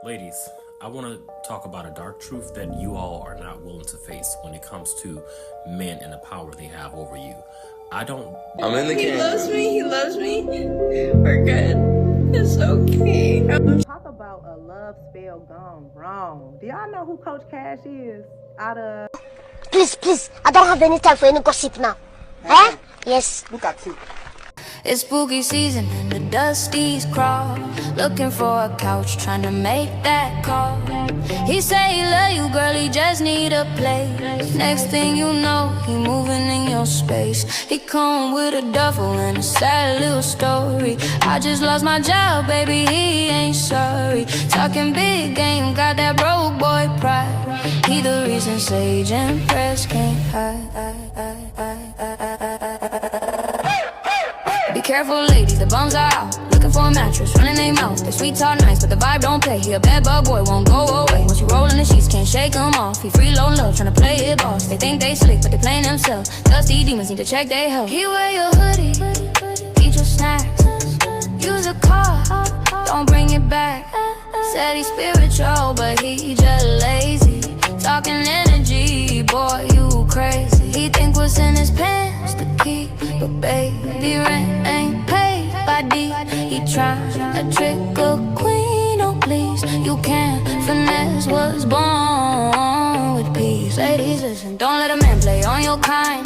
Ladies, I want to talk about a dark truth that you all are not willing to face when it comes to men and the power they have over you. I'm in the He loves me. He loves me. We're good. It's okay. Talk about a love spell gone wrong. Do y'all know who Coach Cash is? Please, I don't have any time for any gossip now. Eh? Yes. Look at you. It's spooky season and the dusties crawl, looking for a couch, trying to make that call. He say he love you, girl, he just need a place. Next thing you know, he moving in your space. He come with a duffel and a sad little story. I just lost my job, baby, he ain't sorry. Talking big game, got that broke boy pride. He the reason Sage and Press can't hide. Be careful, ladies, the bums are out, looking for a mattress, running their mouth. They sweet talk nice, but the vibe don't play. He a bad bug boy, won't go away. Once you roll in the sheets, can't shake him off. He freeloading low, trying to play it boss. They think they slick, but they playing themselves. Dusty demons need to check their health. He wear your hoodie, eat your snacks, use a car, don't bring it back. Said he's spiritual, but he just lazy. Talking energy, boy, you crazy. He think what's in his pants the key, but baby, rent ain't paid by D. He tryna trick a queen, oh please. You can't finesse what's born with peace. Ladies, listen, don't let a man play on your kind.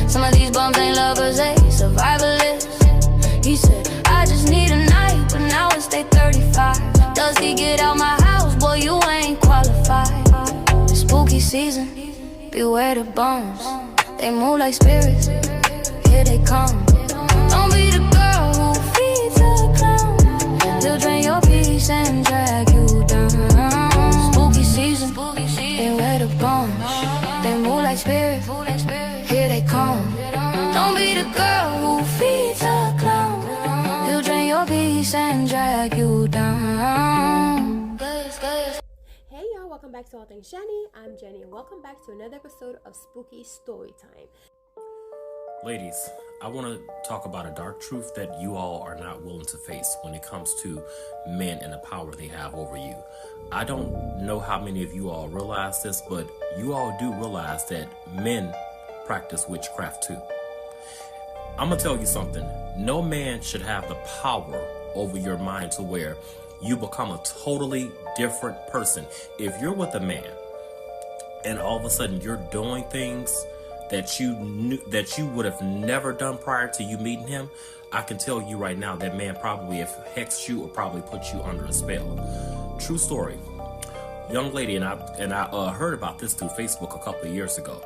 Some of these bums ain't lovers, they survivalists. He said, I just need a night, but now it's day 35. Does he get out my house? Boy, you ain't qualified. Spooky season, beware the bums. They move like spirits, here they come. Don't be the girl who feeds a clown. He'll drain your peace and drag you down. Spooky season, beware the bums. They move like spirits, here they come. Don't be the girl who feeds a clown. He'll drain your peace and drag you down. Hey y'all, welcome back to All Things Jenny. I'm Jenny and welcome back to another episode of Spooky Storytime. Ladies, I want to talk about a dark truth that you all are not willing to face when it comes to men and the power they have over you. I don't know how many of you all realize this, but you all do realize that men practice witchcraft too. I'm going to tell you something. No man should have the power over your mind to where you become a totally different person. If you're with a man and all of a sudden you're doing things that you would have never done prior to you meeting him, I can tell you right now that man probably have hexed you or probably put you under a spell. True story. Young lady, and I heard about this through Facebook a couple of years ago.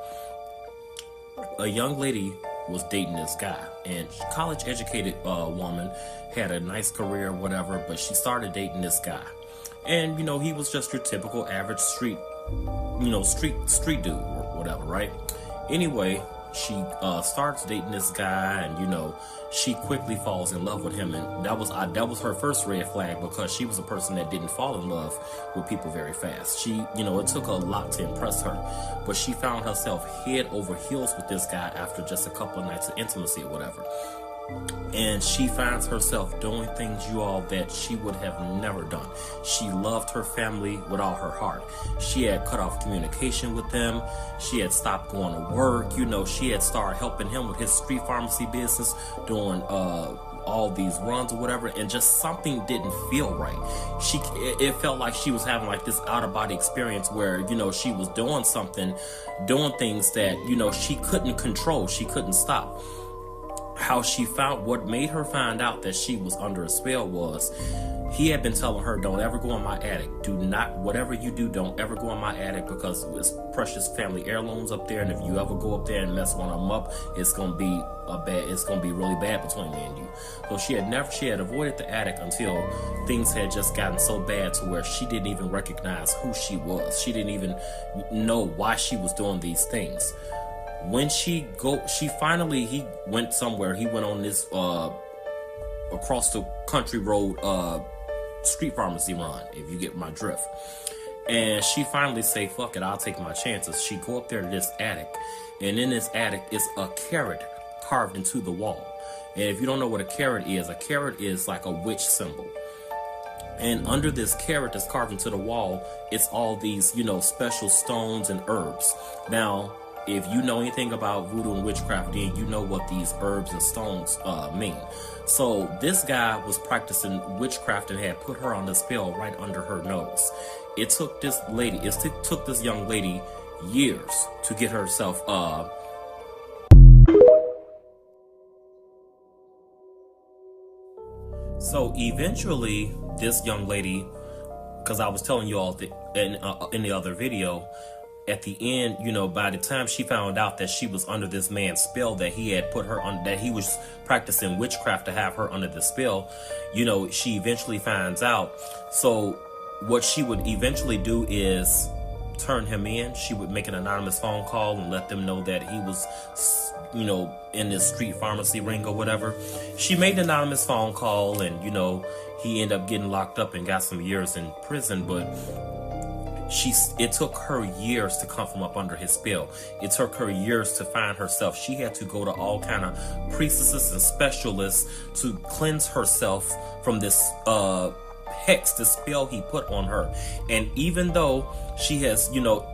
A young lady was dating this guy, and college educated woman, had a nice career, whatever, but she started dating this guy. And you know, he was just your typical average street dude or whatever, right? Anyway, she starts dating this guy, and you know, she quickly falls in love with him, and that was her first red flag, because she was a person that didn't fall in love with people very fast. It took a lot to impress her, but she found herself head over heels with this guy after just a couple of nights of intimacy or whatever. And she finds herself doing things, you all, that she would have never done. She loved her family with all her heart. She had cut off communication with them. She had stopped going to work. You know, she had started helping him with his street pharmacy business, doing all these runs or whatever, and just something didn't feel right. It felt like she was having like this out-of-body experience where, you know, she was doing things that, you know, she couldn't control. She couldn't stop. What made her find out that she was under a spell was he had been telling her, don't ever go in my attic. Whatever you do, don't ever go in my attic, because it's precious family heirlooms up there, and if you ever go up there and mess one of them up, it's gonna be really bad between me and you. So she had avoided the attic until things had just gotten so bad to where she didn't even recognize who she was. She didn't even know why she was doing these things. When he went somewhere. He went on this across the country road street pharmacy run, if you get my drift. And she finally say, fuck it, I'll take my chances. She go up there to this attic, and in this attic is a carrot carved into the wall. And if you don't know what a carrot is like a witch symbol. And under this carrot that's carved into the wall, it's all these, you know, special stones and herbs. Now, if you know anything about voodoo and witchcraft, then you know what these herbs and stones mean. So this guy was practicing witchcraft and had put her on the spell right under her nose. It took this lady, took this young lady years to get herself so eventually this young lady, because I was telling you all in the other video, at the end, you know, by the time she found out that she was under this man's spell, that he had put her on, that he was practicing witchcraft to have her under the spell, you know, she eventually finds out. So what she would eventually do is turn him in. She would make an anonymous phone call and let them know that he was, you know, in this street pharmacy ring or whatever. She made an anonymous phone call, and, you know, he ended up getting locked up and got some years in prison. But it took her years to come from up under his spell. It took her years to find herself. She had to go to all kind of priestesses and specialists to cleanse herself from this hex, the spell he put on her. And even though she has, you know,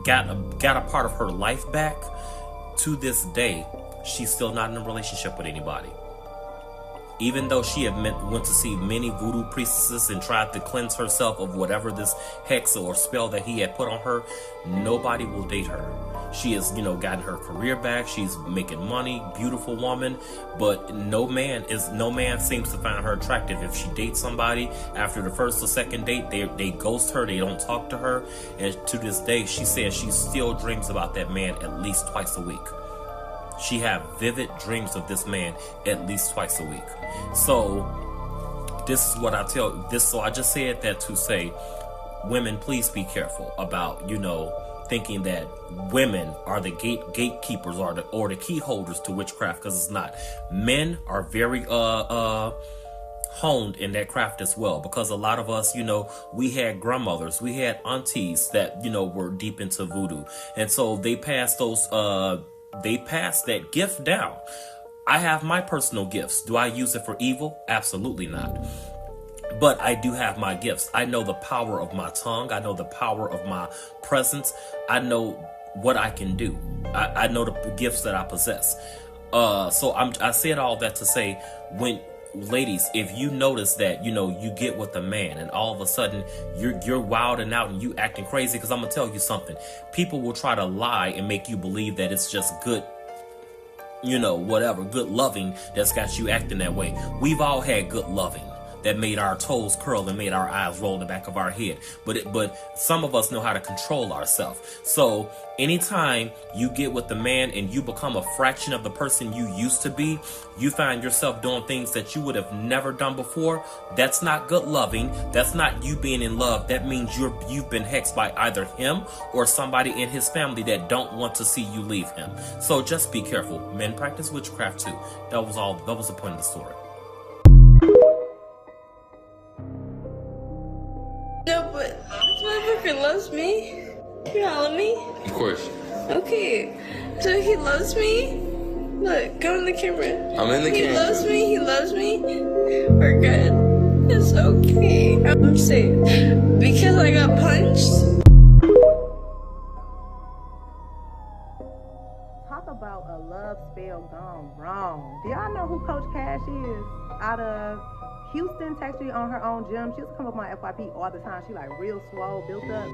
got a part of her life back, to this day she's still not in a relationship with anybody. Even though she had went to see many voodoo priestesses and tried to cleanse herself of whatever this hex or spell that he had put on her, nobody will date her. She has, you know, gotten her career back. She's making money, beautiful woman, but no man seems to find her attractive. If she dates somebody, after the first or second date, they ghost her, they don't talk to her. And to this day, she says she still dreams about that man at least twice a week. She have vivid dreams of this man at least twice a week. So this is what I tell this. So I just said that to say, women, please be careful about, you know, thinking that women are the gatekeepers or the key holders to witchcraft, because it's not. Men are very honed in that craft as well, because a lot of us, you know, we had grandmothers, we had aunties that, you know, were deep into voodoo, and so they passed that gift down. I have my personal gifts. Do I use it for evil? Absolutely not. But I do have my gifts. I know the power of my tongue. I know the power of my presence. I know what I can do. I know the gifts that I possess. So I said all that to say, when ladies, if you notice that, you know, you get with a man and all of a sudden you're wilding out and you acting crazy, because I'm gonna tell you something. People will try to lie and make you believe that it's just good, you know, whatever, good loving that's got you acting that way. We've all had good loving that made our toes curl and made our eyes roll in the back of our head. But some of us know how to control ourselves. So anytime you get with the man and you become a fraction of the person you used to be, you find yourself doing things that you would have never done before. That's not good loving. That's not you being in love. That means you've been hexed by either him or somebody in his family that don't want to see you leave him. So just be careful. Men practice witchcraft too. That was the point of the story. No, but this motherfucker loves me. You follow me? Of course. Okay, so he loves me. Look, go in the camera. I'm in the camera. He loves me. He loves me. We're good. It's okay. I'm safe because I got punched. Talk about a love spell gone wrong. Do y'all know who Coach Cash is? Out of Houston, texted on her own gym. She used to come up on FYP all the time. She like real swole, built up.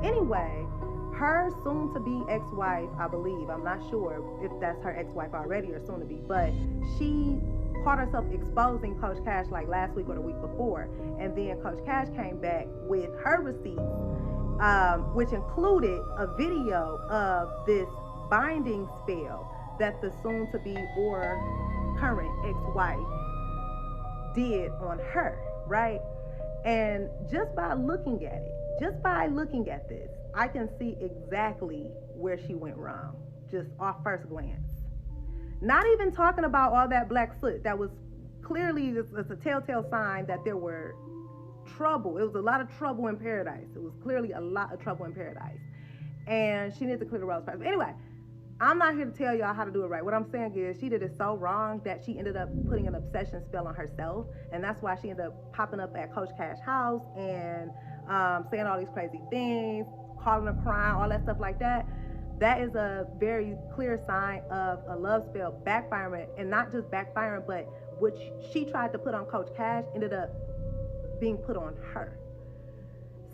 Anyway, her soon-to-be ex-wife, I believe, I'm not sure if that's her ex-wife already or soon-to-be, but she caught herself exposing Coach Cash like last week or the week before. And then Coach Cash came back with her receipts, which included a video of this binding spell that the soon-to-be or current ex-wife did on her, right? And just by looking at this, I can see exactly where she went wrong, just off first glance. Not even talking about all that black soot that was clearly, it's a telltale sign that there were trouble. It was a lot of trouble in paradise. It was clearly a lot of trouble in paradise. And she needs to clear the roads first. But anyway, I'm not here to tell y'all how to do it right. What I'm saying is she did it so wrong that she ended up putting an obsession spell on herself. And that's why she ended up popping up at Coach Cash's house and saying all these crazy things, calling her crying, all that stuff like that. That is a very clear sign of a love spell backfiring, and not just backfiring, but which she tried to put on Coach Cash ended up being put on her.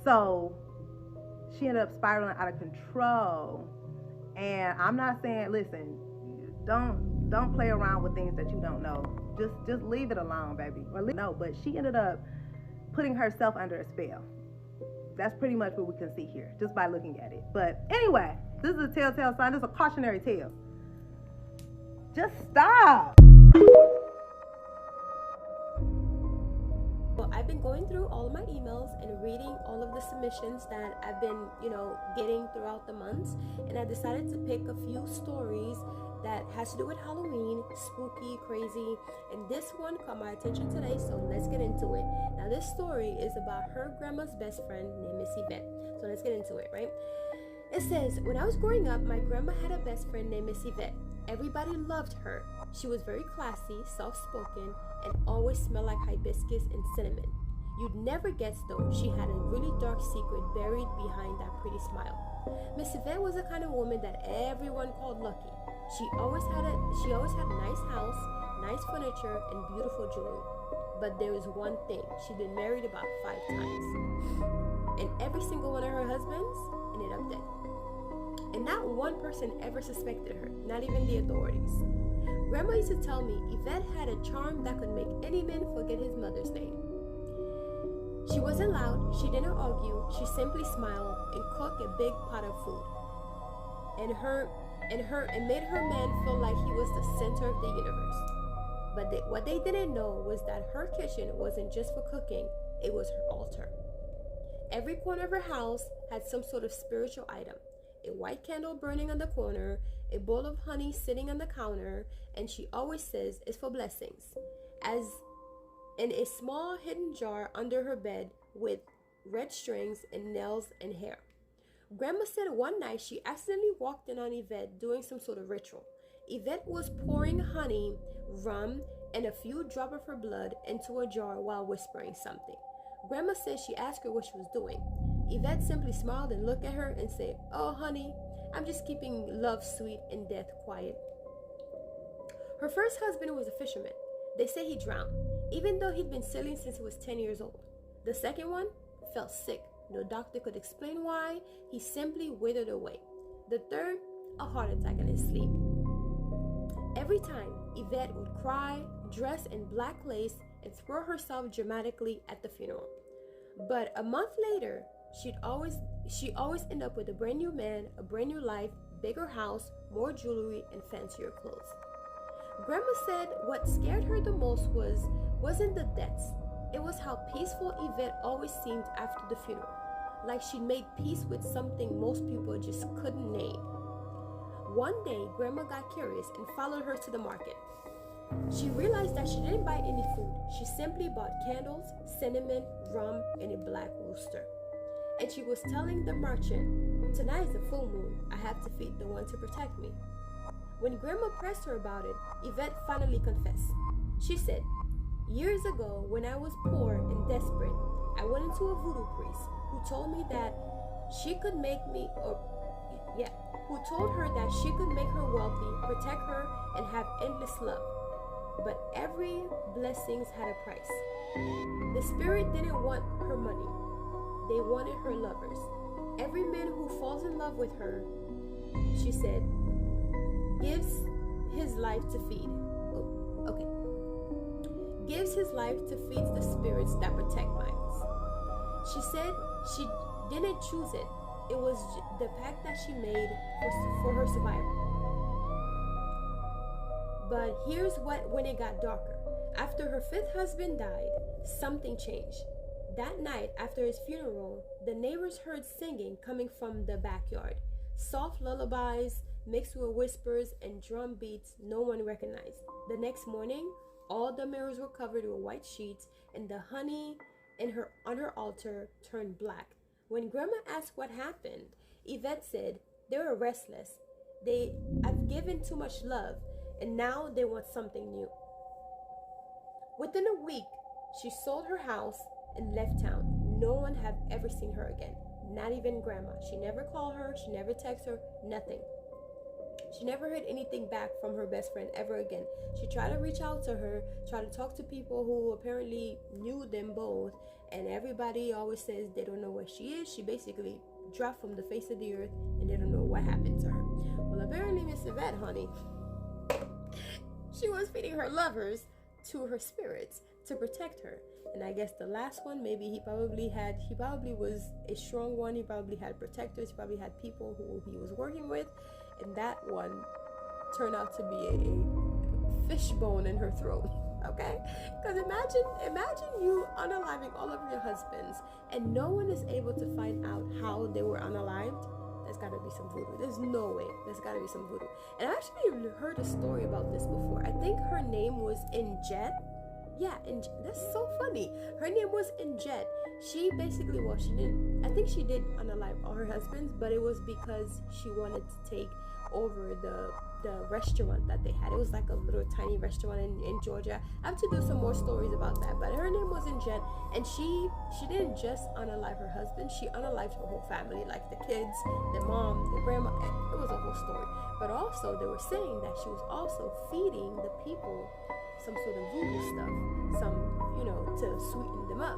So she ended up spiraling out of control. And I'm not saying, listen, don't play around with things that you don't know. Just leave it alone, baby. No, but she ended up putting herself under a spell. That's pretty much what we can see here, just by looking at it. But anyway, this is a telltale sign. This is a cautionary tale. Just stop. Well, I've been going through all of my emails and reading all of the submissions that I've been, getting throughout the months. And I decided to pick a few stories that has to do with Halloween, spooky, crazy. And this one caught my attention today, so let's get into it. Now, this story is about her grandma's best friend named Miss Yvette. So let's get into it, right? It says, when I was growing up, my grandma had a best friend named Miss Yvette. Everybody loved her. She was very classy, soft-spoken, and always smelled like hibiscus and cinnamon. You'd never guess, though, she had a really dark secret buried behind that pretty smile. Miss Yvette was the kind of woman that everyone called lucky. She always had a nice house, nice furniture, and beautiful jewelry. But there was one thing: she'd been married about 5 times, and every single one of her husbands ended up dead. And not one person ever suspected her, not even the authorities. Grandma used to tell me Yvette had a charm that could make any man forget his mother's name. She wasn't loud, she didn't argue, she simply smiled and cooked a big pot of food. And made her man feel like he was the center of the universe. But what they didn't know was that her kitchen wasn't just for cooking, it was her altar. Every corner of her house had some sort of spiritual item. A white candle burning on the corner, a bowl of honey sitting on the counter, and she always says it's for blessings, as in a small hidden jar under her bed with red strings and nails and hair. Grandma said one night she accidentally walked in on Yvette doing some sort of ritual. Yvette was pouring honey, rum, and a few drops of her blood into a jar while whispering something. Grandma said she asked her what she was doing. Yvette simply smiled and looked at her and said, "Oh, honey, I'm just keeping love sweet and death quiet." Her first husband was a fisherman. They say he drowned, even though he'd been sailing since he was 10 years old. The second one fell sick. No doctor could explain why. He simply withered away. The third, a heart attack in his sleep. Every time, Yvette would cry, dress in black lace, and throw herself dramatically at the funeral. But a month later, she'd always end up with a brand new man, a brand new life, bigger house, more jewelry, and fancier clothes. Grandma said what scared her the most wasn't the deaths. It was how peaceful Yvette always seemed after the funeral, like she'd made peace with something most people just couldn't name. One day, Grandma got curious and followed her to the market. She realized that she didn't buy any food. She simply bought candles, cinnamon, rum, and a black rooster. And she was telling the merchant, "Tonight is a full moon. I have to feed the one to protect me." When Grandma pressed her about it, Yvette finally confessed. She said, "Years ago, when I was poor and desperate, I went into a voodoo priest who told me that she could make me, who told her that she could make her wealthy, protect her, and have endless love. But every blessings had a price. The spirit didn't want her money. They wanted her lovers. Every man who falls in love with her," she said, "gives his life to feed. Gives his life to feed the spirits that protect minds." She said she didn't choose it. It was the pact that she made for her survival. But here's when it got darker. After her 5th husband died, something changed. That night, after his funeral, the neighbors heard singing coming from the backyard. Soft lullabies mixed with whispers and drum beats no one recognized. The next morning, all the mirrors were covered with white sheets, and the honey on her altar turned black. When Grandma asked what happened, Yvette said they were restless. I've given too much love, and now they want something new. Within a week, she sold her house and left town. No one had ever seen her again, not even grandma. She never called her, she never texted her, nothing. She never heard anything back from her best friend ever again. She tried to reach out to her, tried to talk to people who apparently knew them both, and everybody always says they don't know where she is. She basically dropped from the face of the earth, and they don't know what happened to her. Well, apparently Miss Yvette, honey, she was feeding her lovers to her spirits to protect her. And I guess the last one, maybe he probably was a strong one. He probably had protectors. He probably had people who he was working with. And that one turned out to be a fishbone in her throat. Okay? Because imagine you unaliving all of your husbands and no one is able to find out how they were unalived. There's got to be some voodoo. There's no way. There's got to be some voodoo. And I actually heard a story about this before. I think her name was Injet. Yeah, and that's so funny. Her name was Injet. She basically, I think she did unalive all her husbands, but it was because she wanted to take over the restaurant that they had. It was like a little tiny restaurant in Georgia. I have to do some more stories about that, but her name was Injet, and she didn't just unalive her husband, she unalived her whole family, like the kids, the mom, the grandma. It was a whole story. But also they were saying that she was also feeding the people some sort of voodoo stuff, to sweeten them up,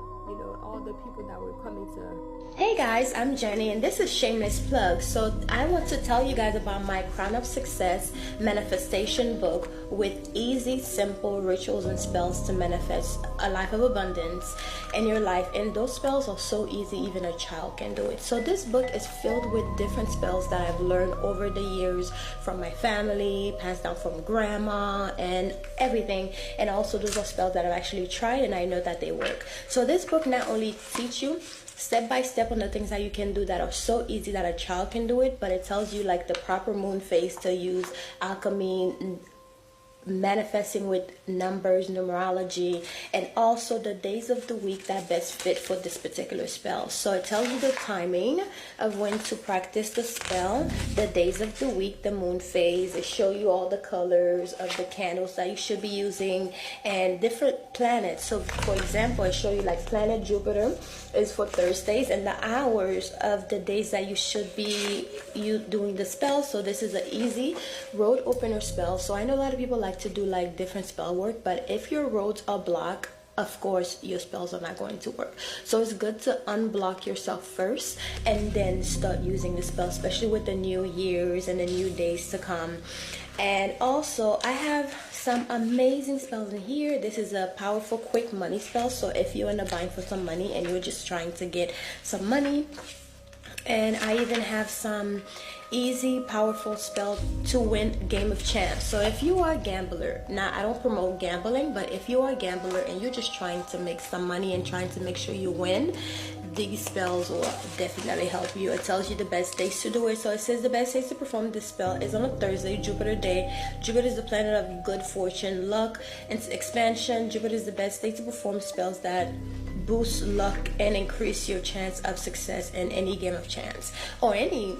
all the people that were coming to her. Hey guys, I'm Jenny, and this is Shameless Plug. So I want to tell you guys about my Crown of Success manifestation book with easy, simple rituals and spells to manifest a life of abundance in your life. And those spells are so easy, even a child can do it. So this book is filled with different spells that I've learned over the years from my family, passed down from grandma and everything. And also those are spells that I've actually tried and I know that they work. So this book not only teach you step by step on the things that you can do that are so easy that a child can do it, but it tells you like the proper moon phase to use, alchemy, manifesting with numbers, numerology, and also the days of the week that best fit for this particular spell. So it tells you the timing of when to practice the spell, the days of the week, the moon phase. It shows you all the colors of the candles that you should be using and different planets. So for example, I show you like planet Jupiter is for Thursdays and the hours of the days that you should be doing the spell. So this is an easy road opener spell. So I know a lot of people like to do like different spell work, but if your roads are blocked, of course your spells are not going to work. So it's good to unblock yourself first and then start using the spell, especially with the new years and the new days to come. And also I have some amazing spells in here. This is a powerful quick money spell, so if you end up buying for some money and you're just trying to get some money. And I even have some easy powerful spell to win game of chance. So if you are a gambler, now I don't promote gambling, but if you are a gambler and you're just trying to make some money and trying to make sure you win, these spells will definitely help you. It tells you the best days to do it. So it says the best days to perform this spell is on a Thursday, Jupiter day. Jupiter is the planet of good fortune, luck, and expansion. Jupiter is the best day to perform spells that boost luck and increase your chance of success in any game of chance or any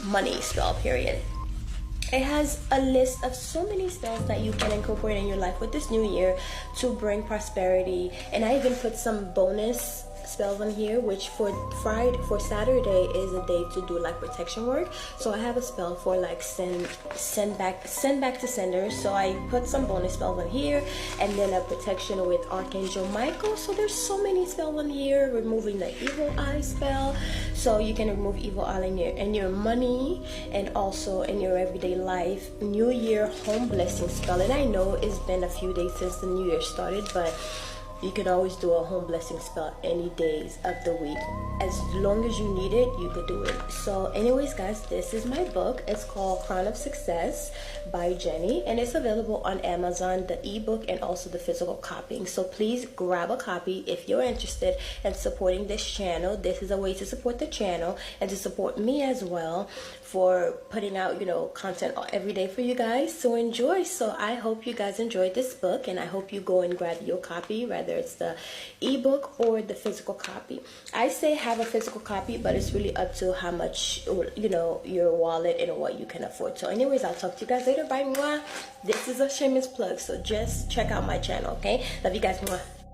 money spell, period. It has a list of so many spells that you can incorporate in your life with this new year to bring prosperity. And I even put some bonus spells on here, which for Saturday is a day to do like protection work. So I have a spell for like send back to senders. So I put some bonus spells on here, and then a protection with Archangel Michael. So there's so many spells on here. Removing the evil eye spell, so you can remove evil eye in your money and also in your everyday life. New Year home blessing spell, and I know it's been a few days since the new year started, but you can always do a home blessing spell any days of the week. As long as you need it, you could do it. So anyways guys, this is my book. It's called Crown of Success by Jenny, and it's available on Amazon, the ebook and also the physical copying. So please grab a copy if you're interested in supporting this channel. This is a way to support the channel and to support me as well for putting out, content every day for you guys to enjoy. So I hope you guys enjoyed this book, and I hope you go and grab your copy rather whether it's the ebook or the physical copy. I say have a physical copy, but it's really up to how much, you know, your wallet and what you can afford. So anyways, I'll talk to you guys later. Bye. Mwah. This is a shameless plug, so just check out my channel, okay? Love you guys. Mwah.